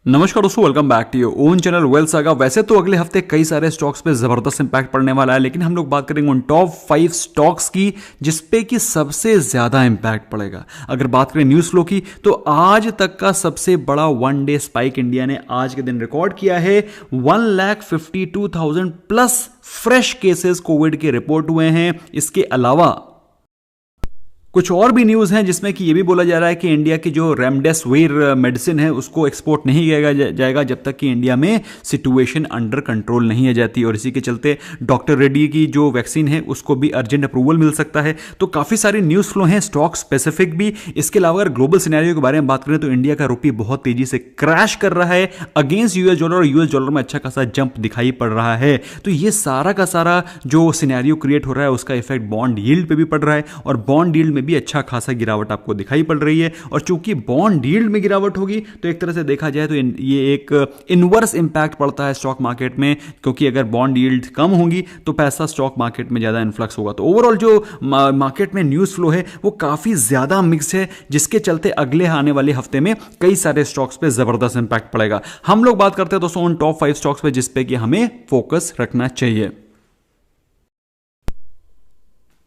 नमस्कार दोस्तों, welcome back to your own channel wealth saga. वैसे तो अगले हफ्ते कई सारे स्टॉक्स पे जबरदस्त इंपैक्ट पड़ने वाला है, लेकिन हम लोग बात करेंगे उन टॉप 5 स्टॉक्स की जिसपे कि सबसे ज्यादा इंपैक्ट पड़ेगा। अगर बात करें न्यूज फ्लो की, तो आज तक का सबसे बड़ा वन डे स्पाइक इंडिया ने आज के दिन रिकॉर्ड किया है। 1,52,000 प्लस फ्रेश केसेस कोविड के रिपोर्ट हुए हैं। इसके अलावा कुछ और भी न्यूज़ हैं जिसमें कि ये भी बोला जा रहा है कि इंडिया की जो रेमडेसिविर मेडिसिन है उसको एक्सपोर्ट नहीं किया जाएगा जब तक कि इंडिया में सिचुएशन अंडर कंट्रोल नहीं आ जाती। और इसी के चलते डॉक्टर रेड्डी की जो वैक्सीन है उसको भी अर्जेंट अप्रूवल मिल सकता है। तो काफ़ी सारे न्यूज़ फ्लो हैं, स्टॉक स्पेसिफिक भी। इसके अलावा अगर ग्लोबल सिनेरियो के बारे में बात करें तो इंडिया का रुपये बहुत तेजी से क्रैश कर रहा है अगेंस्ट यूएस डॉलर, और यूएस डॉलर में अच्छा खासा जंप दिखाई पड़ रहा है। तो ये सारा का सारा जो सिनेरियो क्रिएट हो रहा है उसका इफेक्ट बॉन्ड यील्ड पे भी पड़ रहा है, और बॉन्ड यील्ड में भी अच्छा खासा गिरावट आपको दिखाई पड़ रही है। और चूंकि बॉन्ड यील्ड में गिरावट होगी तो एक तरह से देखा जाए तो ये एक इनवर्स इंपैक्ट पड़ता है स्टॉक मार्केट में, क्योंकि अगर बॉन्ड यील्ड कम होगी तो पैसा स्टॉक मार्केट में ज्यादा इन्फ्लक्स होगा। तो ओवरऑल जो मार्केट में न्यूज फ्लो है वो काफी ज्यादा मिक्स है, जिसके चलते अगले आने वाले हफ्ते में कई सारे स्टॉक्स पे जबरदस्त इंपैक्ट पड़ेगा। हम लोग बात करते हैं दोस्तों उन टॉप 5 स्टॉक्स पे जिसपे कि हमें फोकस रखना चाहिए।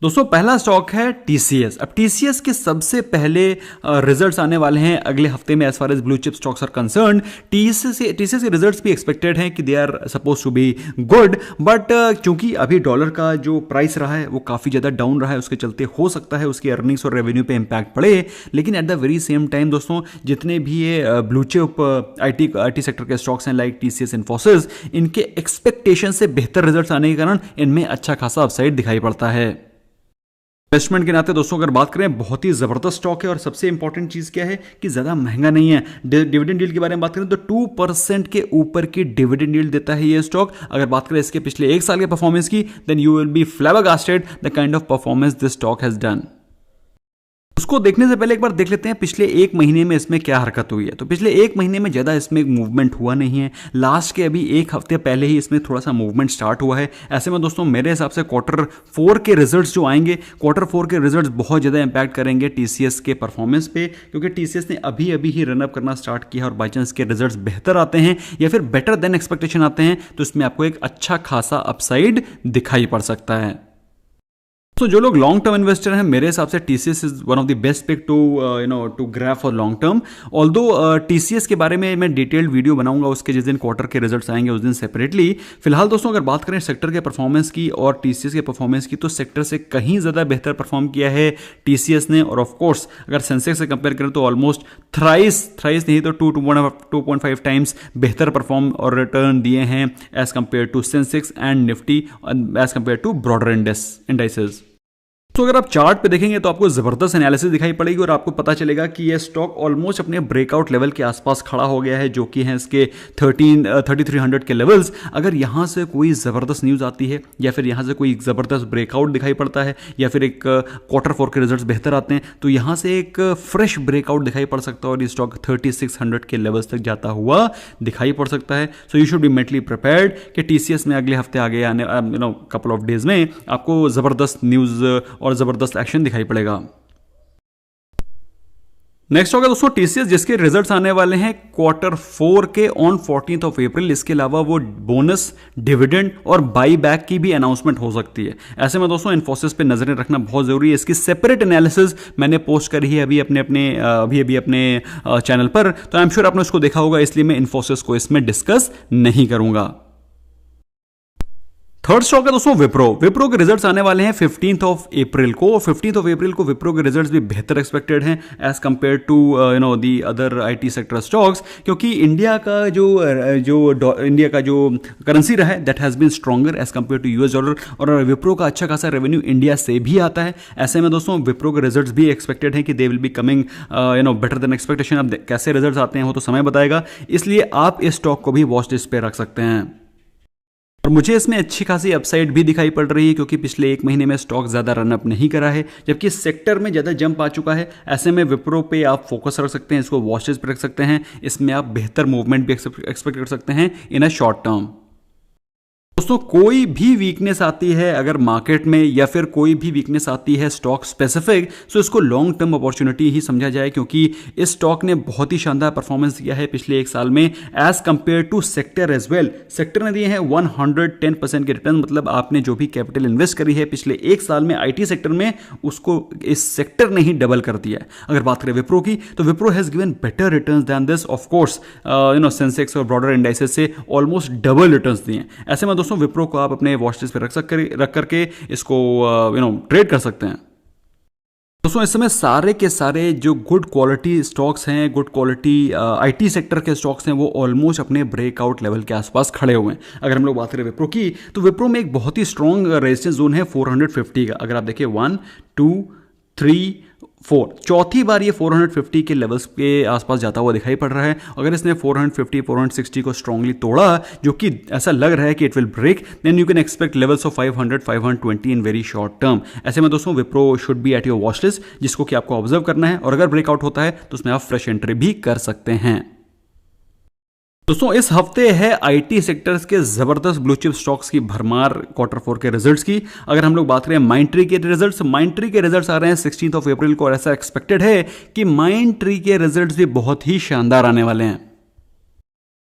दोस्तों पहला स्टॉक है टीसीएस। अब टीसीएस के सबसे पहले रिजल्ट्स आने वाले हैं अगले हफ्ते में as far as blue chip stocks are concern. TCS के रिजल्ट्स भी एक्सपेक्टेड हैं कि they are suppose to be good, but चूंकि अभी डॉलर का जो प्राइस रहा है वो काफ़ी ज़्यादा डाउन रहा है, उसके चलते हो सकता है उसकी अर्निंग्स और रेवेन्यू पे इंपैक्ट पड़े। लेकिन at the very same time दोस्तों जितने भी ये blue chip I T sector के स्टॉक्स हैं लाइक टीसीएस, इन्फोसिस, इनके एक्सपेक्टेशन से बेहतर रिजल्ट्स आने के कारण इनमें अच्छा खासा अपसाइड दिखाई पड़ता है। इन्वेस्टमेंट के नाते दोस्तों अगर बात करें बहुत ही ज़बरदस्त स्टॉक है, और सबसे इंपॉर्टेंट चीज़ क्या है कि ज़्यादा महंगा नहीं है। डिविडेंड यील्ड के बारे में बात करें तो 2% के ऊपर की डिविडेंड यील्ड देता है ये स्टॉक। अगर बात करें इसके पिछले एक साल के परफॉर्मेंस की, then you will be flabbergasted the kind of performance this stock has done. उसको देखने से पहले एक बार देख लेते हैं पिछले एक महीने में इसमें क्या हरकत हुई है। तो पिछले एक महीने में ज़्यादा इसमें मूवमेंट हुआ नहीं है। लास्ट के अभी एक हफ्ते पहले ही इसमें थोड़ा सा मूवमेंट स्टार्ट हुआ है। ऐसे में दोस्तों मेरे हिसाब से Q4 के रिजल्ट्स जो आएंगे, Q4 के रिजल्ट्स बहुत ज़्यादा इंपैक्ट करेंगे टीसीएस के परफॉर्मेंस पे, क्योंकि टीसीएस ने अभी अभी ही रनअप करना स्टार्ट किया है। और बाई चांस के रिजल्ट्स बेहतर आते हैं या फिर बेटर देन एक्सपेक्टेशन आते हैं तो इसमें आपको एक अच्छा खासा अपसाइड दिखाई पड़ सकता है। तो जो लोग लॉन्ग टर्म इन्वेस्टर हैं, मेरे हिसाब से TCS is one of the best pick to grab for long term. Although TCS के बारे में मैं डिटेल्ड वीडियो बनाऊंगा उसके जिस दिन क्वार्टर के रिजल्ट्स आएंगे उस दिन सेपरेटली। फिलहाल दोस्तों अगर बात करें सेक्टर के परफॉर्मेंस की और टीसीएस के परफॉर्मेंस की, तो सेक्टर से कहीं ज़्यादा बेहतर परफॉर्म किया है टीसीएस ने। और ऑफकोर्स अगर सेंसेक्स से कंपेयर करें तो ऑलमोस्ट थ्राइस नहीं तो 2.5 टाइम्स बेहतर परफॉर्म और रिटर्न दिए हैं as compare to Sensex and Nifty, as compare to broader indices. तो अगर आप चार्ट पे देखेंगे तो आपको जबरदस्त एनालिसिस दिखाई पड़ेगी और आपको पता चलेगा कि ये स्टॉक ऑलमोस्ट अपने ब्रेकआउट लेवल के आसपास खड़ा हो गया है, जो कि है इसके 3300 के लेवल्स। अगर यहाँ से कोई ज़बरदस्त न्यूज़ आती है या फिर यहाँ से कोई ज़बरदस्त ब्रेकआउट दिखाई पड़ता है या फिर एक Q4 के रिजल्ट्स बेहतर आते हैं तो यहाँ से एक फ्रेश ब्रेकआउट दिखाई पड़ सकता है और ये स्टॉक 3600 के लेवल्स तक जाता हुआ दिखाई पड़ सकता है। So you should be mentally prepared कि टीसीएस में अगले हफ्ते आगे आने कपल ऑफ डेज में आपको ज़बरदस्त न्यूज़ और जबरदस्त एक्शन दिखाई पड़ेगा। नेक्स्ट होगा दोस्तों टीसीएस, जिसके रिजल्ट्स आने वाले हैं Q4 के ऑन 14th ऑफ अप्रैल। इसके अलावा वो बोनस, डिविडेंड और बाई बैक की भी अनाउंसमेंट हो सकती है। ऐसे में दोस्तों इन्फोसिस पे नजरें रखना बहुत जरूरी है। इसकी सेपरेट एनालिसिस मैंने पोस्ट करी है अभी अपने चैनल पर, तो आई एम श्योर आपने उसको देखा होगा, इसलिए मैं इन्फोसिस को इसमें डिस्कस नहीं करूंगा। थर्ड स्टॉक है दोस्तों विप्रो के रिजल्ट्स आने वाले हैं 15th ऑफ अप्रैल को। 15th ऑफ अप्रैल को विप्रो के रिजल्ट्स भी बेहतर एक्सपेक्टेड हैं as compare to the other IT sector stocks, क्योंकि इंडिया का जो करेंसी रहा है that has been stronger as compare to US dollar, और विप्रो का अच्छा खासा रेवेन्यू इंडिया से भी आता है। ऐसे में दोस्तों विप्रो के रिजल्ट्स भी एक्सपेक्टेड हैं कि they will be coming better than expectation. अब कैसे रिजल्ट्स आते हैं वो तो समय बताएगा, इसलिए आप इस स्टॉक को भी वॉच लिस्ट पे रख सकते हैं। और मुझे इसमें अच्छी खासी अपसाइड भी दिखाई पड़ रही है, क्योंकि पिछले एक महीने में स्टॉक ज़्यादा रनअप नहीं करा है, जबकि सेक्टर में ज़्यादा जंप आ चुका है। ऐसे में विप्रो पे आप फोकस रख सकते हैं, इसको वॉचेस पे रख सकते हैं। इसमें आप बेहतर मूवमेंट भी एक्सपेक्ट कर सकते हैं इन अ शॉर्ट टर्म। दोस्तों कोई भी वीकनेस आती है अगर मार्केट में, या फिर कोई भी वीकनेस आती है स्टॉक स्पेसिफिक, तो इसको लॉन्ग टर्म अपॉर्चुनिटी ही समझा जाए, क्योंकि इस स्टॉक ने बहुत ही शानदार परफॉर्मेंस दिया है पिछले एक साल में as compare to sector as well. Sector ने दिए हैं 110% के रिटर्न, मतलब आपने जो भी कैपिटल इन्वेस्ट करी है पिछले एक साल में आईटी सेक्टर में, उसको इस सेक्टर ने ही डबल कर दिया है। अगर बात करें विप्रो की, तो Wipro has given better returns than this, of course Sensex और ब्रॉडर इंडाइसेस से ऑलमोस्ट डबल रिटर्न्स दिए। ऐसे में दोस्तों विप्रो को आप अपने वॉच लिस्ट पे रख करके इसको ट्रेड कर सकते हैं। दोस्तों इस समय सारे के सारे जो गुड क्वालिटी स्टॉक्स हैं, गुड क्वालिटी आईटी सेक्टर के स्टॉक्स हैं, वो ऑलमोस्ट अपने ब्रेकआउट लेवल के आसपास खड़े हुए हैं। अगर हम लोग बात करें विप्रो की, तो विप्रो में एक बहुत ही स्ट्रॉन्ग रेजिस्टेंस जोन है 450 का। अगर आप देखिए 1 2 3 4, चौथी बार ये 450 के लेवल्स के आसपास जाता हुआ दिखाई पड़ रहा है। अगर इसने 450 460 को स्ट्रांगली तोड़ा, जो कि ऐसा लग रहा है कि it will break, then you can expect levels of 500 520 in very short term. ऐसे में दोस्तों Wipro should be at your watch list, जिसको कि आपको ऑब्जर्व करना है, और अगर ब्रेकआउट होता है तो उसमें आप फ्रेश एंट्री भी कर सकते हैं। दोस्तों इस हफ्ते है आईटी सेक्टर्स के जबरदस्त ब्लू चिप स्टॉक्स की भरमार Q4 के रिजल्ट्स की। अगर हम लोग बात करें माइंडट्री के रिजल्ट्स आ रहे हैं 16 अप्रैल को, और ऐसा एक्सपेक्टेड है कि माइंडट्री के रिजल्ट्स भी बहुत ही शानदार आने वाले हैं।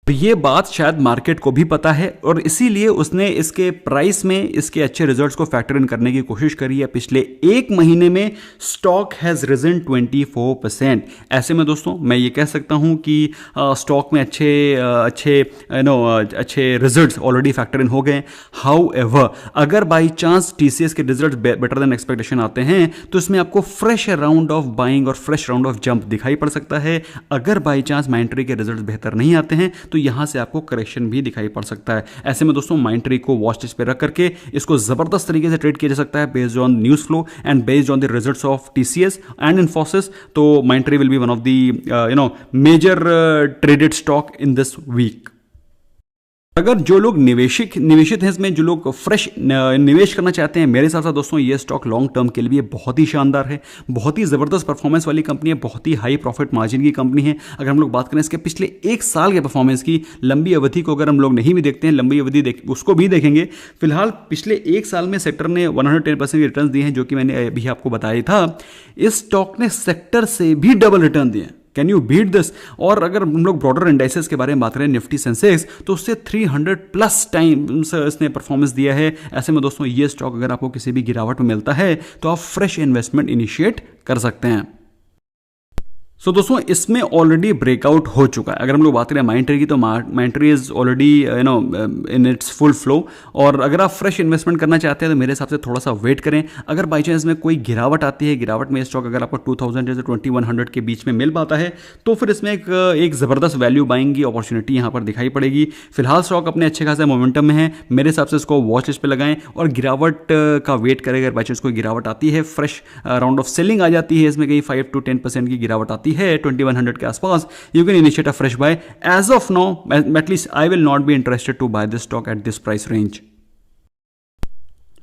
तो ये बात शायद मार्केट को भी पता है, और इसीलिए उसने इसके प्राइस में इसके अच्छे रिजल्ट्स को फैक्टर इन करने की कोशिश करी है। पिछले एक महीने में स्टॉक हैज रिजन 24%। ऐसे में दोस्तों मैं ये कह सकता हूं कि स्टॉक में अच्छे रिजल्ट्स ऑलरेडी फैक्टर इन हो गए। हाउएवर अगर बाई चांस टीसीएस के रिजल्ट्स बेटर देन एक्सपेक्टेशन आते हैं, तो इसमें आपको फ्रेश राउंड ऑफ बाइंग और फ्रेश राउंड ऑफ जंप दिखाई पड़ सकता है। अगर बाई चांस माइंडट्री के रिजल्ट्स बेहतर नहीं आते हैं, तो यहां से आपको करेक्शन भी दिखाई पड़ सकता है। ऐसे में दोस्तों माइंडट्री को वॉच लिस्ट पे रख करके इसको जबरदस्त तरीके से ट्रेड किया जा सकता है based on news flow and based on the results of TCS and Infosys. तो Mindtree will be one of the major traded stock in this week. अगर जो लोग निवेशित हैं इसमें, जो लोग फ्रेश निवेश करना चाहते हैं, मेरे हिसाब से दोस्तों ये स्टॉक लॉन्ग टर्म के लिए बहुत ही शानदार है। बहुत ही ज़बरदस्त परफॉर्मेंस वाली कंपनी है, बहुत ही हाई प्रॉफिट मार्जिन की कंपनी है। अगर हम लोग बात करें इसके पिछले एक साल के परफॉर्मेंस की, लंबी अवधि को अगर हम लोग नहीं भी देखते हैं, लंबी अवधि उसको भी देखेंगे। फिलहाल पिछले एक साल में सेक्टर ने 110% के रिटर्न दिए हैं, जो कि मैंने अभी आपको बताया था। इस स्टॉक ने सेक्टर से भी डबल रिटर्न दिए। Can you beat this? और अगर हम लोग ब्रॉडर इंडाइसेस के बारे में बात करें, निफ्टी सेंसेक्स, तो उससे 300+ टाइम्स इसने परफॉर्मेंस दिया है। ऐसे में दोस्तों ये स्टॉक अगर आपको किसी भी गिरावट में मिलता है, तो आप फ्रेश इन्वेस्टमेंट इनिशिएट कर सकते हैं। सो दोस्तों इसमें ऑलरेडी ब्रेकआउट हो चुका है। अगर हम लोग बात करें माइंडट्री की, तो Mindtree is already in its full flow. और अगर आप फ्रेश इन्वेस्टमेंट करना चाहते हैं, तो मेरे हिसाब से थोड़ा सा वेट करें। अगर बाई चांस में कोई गिरावट आती है, गिरावट में स्टॉक अगर आपको 2000 से 2100 के बीच में मिल पाता है, तो फिर इसमें एक ज़बरदस्त वैल्यू बाइंग की अपॉर्चुनिटी यहाँ पर दिखाई पड़ेगी। फिलहाल स्टॉक अपने अच्छे खासे मोमेंटम में है। मेरे हिसाब से इसको वॉच लिस्ट पे लगाएं और गिरावट का वेट करें। अगर बाई चांस कोई गिरावट आती है, फ्रेश राउंड ऑफ सेलिंग आ जाती है, इसमें कहीं 5 to 10% की गिरावट आती है 2100 के आसपास, you can initiate a fresh buy. As of now, at least I will not be interested to buy this stock at this price range.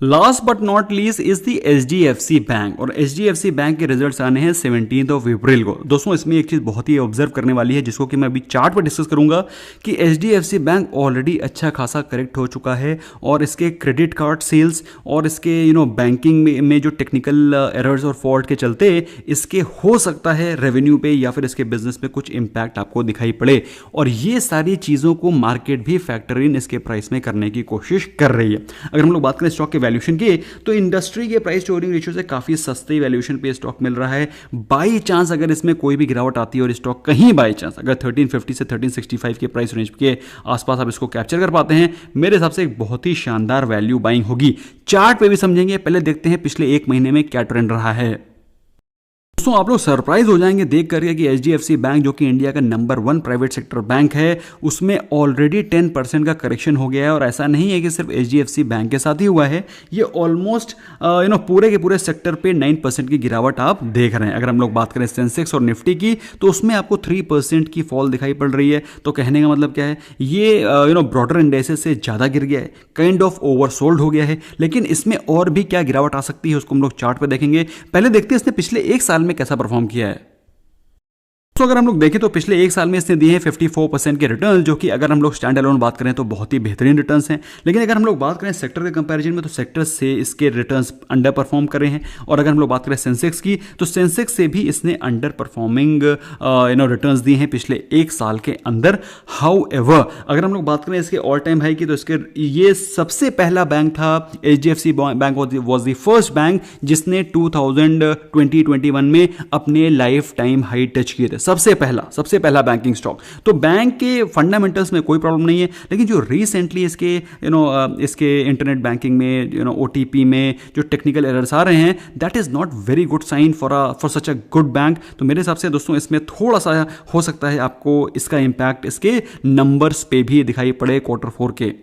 Last but not least is the HDFC bank. और HDFC bank के results आने हैं 17 अप्रैल को। दोस्तों इसमें एक चीज़ बहुत ही observe करने वाली है, जिसको कि मैं अभी चार्ट पर डिस्कस करूंगा, कि HDFC बैंक ऑलरेडी अच्छा खासा करेक्ट हो चुका है, और इसके क्रेडिट कार्ड सेल्स और इसके बैंकिंग में जो टेक्निकल एरर्स और फॉल्ट के चलते इसके हो सकता है रेवेन्यू पे या फिर इसके बिजनेस पे कुछ इंपैक्ट आपको दिखाई पड़े। और ये सारी चीज़ों को मार्केट भी फैक्टर इन इसके प्राइस में करने की कोशिश कर रही है। अगर हम लोग बात करें स्टॉक के वैल्यूएशन की, तो इंडस्ट्री के प्राइस टू अर्निंग रेशियो से काफी सस्ते वैल्यूएशन पे स्टॉक मिल रहा है। बाई चांस अगर इसमें कोई भी गिरावट आती है और स्टॉक कहीं बाई चांस अगर 1350 से 1365 के प्राइस रेंज के आसपास आप इसको कैप्चर कर पाते हैं, मेरे हिसाब से एक बहुत ही शानदार वैल्यू बाइंग होगी। चार्ट पे भी समझेंगे, पहले देखते हैं पिछले एक महीने में क्या ट्रेंड रहा है। दोस्तों आप लोग सरप्राइज हो जाएंगे देख करके कि HDFC बैंक, जो कि इंडिया का नंबर 1 प्राइवेट सेक्टर बैंक है, उसमें ऑलरेडी 10% का करेक्शन हो गया है। और ऐसा नहीं है कि सिर्फ HDFC बैंक के साथ ही हुआ है, ये ऑलमोस्ट पूरे के पूरे सेक्टर पे 9% की गिरावट आप देख रहे हैं। अगर हम लोग बात करें सेंसेक्स और निफ्टी की, तो उसमें आपको 3% की फॉल दिखाई पड़ रही है। तो कहने का मतलब क्या है, ये ब्रॉडर इंडेक्सेस से ज़्यादा गिर गया है, काइंड ऑफ ओवरसोल्ड हो गया है। लेकिन इसमें और भी क्या गिरावट आ सकती है, उसको हम लोग चार्ट पर देखेंगे। पहले देखते हैं इसने पिछले एक साल में कैसा परफॉर्म किया है। तो अगर हम लोग देखें तो पिछले एक साल में इसने दिए हैं 54% के रिटर्न, जो कि अगर हम लोग स्टैंड अलोन बात करें तो बहुत ही बेहतरीन रिटर्न्स हैं। लेकिन अगर हम लोग बात करें सेक्टर के कंपैरिजन में तो सेक्टर से इसके रिटर्न्स अंडर परफॉर्म कर रहे हैं। और अगर हम लोग बात करें सेंसेक्स की तो सेंसेक्स से भी इसने अंडर परफॉर्मिंग रिटर्न्स दिए हैं पिछले एक साल के अंदर। हाउएवर अगर हम लोग बात करें इसके ऑल टाइम हाई की तो इसके ये सबसे पहला बैंक था, HDFC bank was the first bank जिसने 2020-21 में अपने लाइफ टाइम हाई टच किए थे। सबसे पहला बैंकिंग स्टॉक। तो बैंक के फंडामेंटल्स में कोई प्रॉब्लम नहीं है, लेकिन जो रिसेंटली इसके इसके इंटरनेट बैंकिंग में OTP में जो टेक्निकल एरर्स आ रहे हैं, that is not very good sign for such a good bank. तो मेरे हिसाब से दोस्तों इसमें थोड़ा सा हो सकता है आपको इसका इंपैक्ट इसके नंबर्स पे भी दिखाई पड़े Q4 के।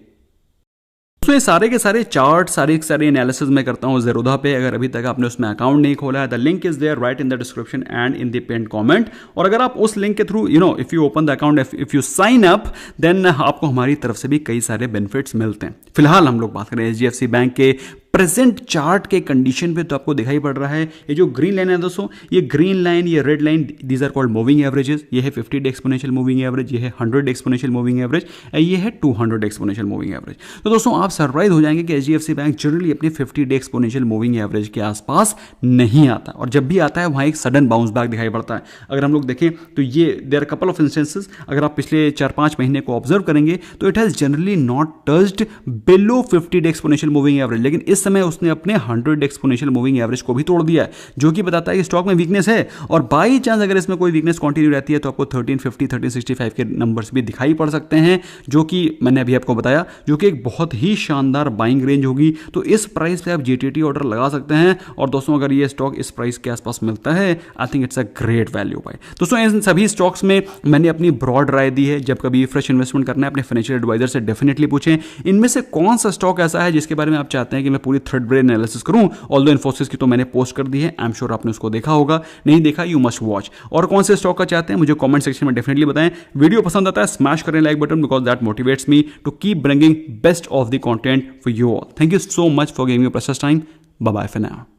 तो ये सारे के सारे चार्ट सारे एनालिसिस मैं करता हूँ ज़ेरोधा पे। अगर अभी तक आपने उसमें अकाउंट नहीं खोला है, the link is there right in the description and in the pin comment. और अगर आप उस लिंक के through if you open the account, if you sign up, then आपको हमारी तरफ से भी कई सारे बेनिफिट्स मिलते हैं। फिलहाल हम लोग बात करें HDFC बैंक के प्रेजेंट चार्ट के कंडीशन पे तो आपको दिखाई पड़ रहा है ये जो ग्रीन लाइन है दोस्तों, ये ग्रीन लाइन, ये red line, these are called moving averages. ये है 50 डे एक्सपोनेंशियल मूविंग एवरेज, ये है 100 एक्सपोनेंशियल मूविंग एवरेज, ये है 200 एक्सपोनेंशियल मूविंग एवरेज। तो दोस्तों आप सरप्राइज हो जाएंगे कि HDFC बैंक जनरली अपने 50 डे एक्सपोनेंशियल मूविंग एवरेज के आसपास नहीं आता, और जब भी आता है वहाँ एक सडन बाउंस बैक दिखाई पड़ता है। अगर हम लोग देखें तो ये देयर कपल ऑफ इंस्टेंसेस, अगर आप पिछले 4-5 महीने को ऑब्जर्व करेंगे तो it has generally not touched below 50 day exponential moving average. लेकिन इस समय उसने अपने 100 एक्सपोनेंशियल मूविंग एवरेज को भी तोड़ दिया है, जो कि बताता है कि स्टॉक में वीकनेस है। और बाई चांस अगर इसमें कोई वीकनेस कंटिन्यू रहती है तो आपको 1350 1365 के नंबर्स भी दिखाई पड़ सकते हैं, जो कि मैंने अभी आपको बताया, जो कि एक बहुत ही शानदार बाइंग रेंज होगी। तो इस प्राइस पे आप GTT ऑर्डर लगा सकते हैं। और दोस्तों अगर ये स्टॉक इस प्राइस के आसपास मिलता है, I think it's a great value by. दोस्तों इन सभी स्टॉक्स में मैंने अपनी ब्रॉड राय दी है। जब कभी फ्रेश इन्वेस्टमेंट करना है अपने फाइनेंशियल एडवाइजर से डेफिनेटली पूछें इनमें से कौन सा स्टॉक ऐसा है जिसके बारे में आप चाहते हैं कि मैं पूरी थर्ड ब्रेन एनालिसिस करूं। ऑल्दो इन्फोसिस की तो मैंने पोस्ट कर दी है, आई एम श्योर आपने उसको देखा होगा, नहीं देखा यू मस्ट वॉच। और कौन से स्टॉक का चाहते हैं मुझे कमेंट सेक्शन में डेफिनेटली बताएं। वीडियो पसंद आता है स्मैश करें like button, because that motivates me to keep bringing best of the content for you all. Thank you so much for giving your precious time. Bye bye for now.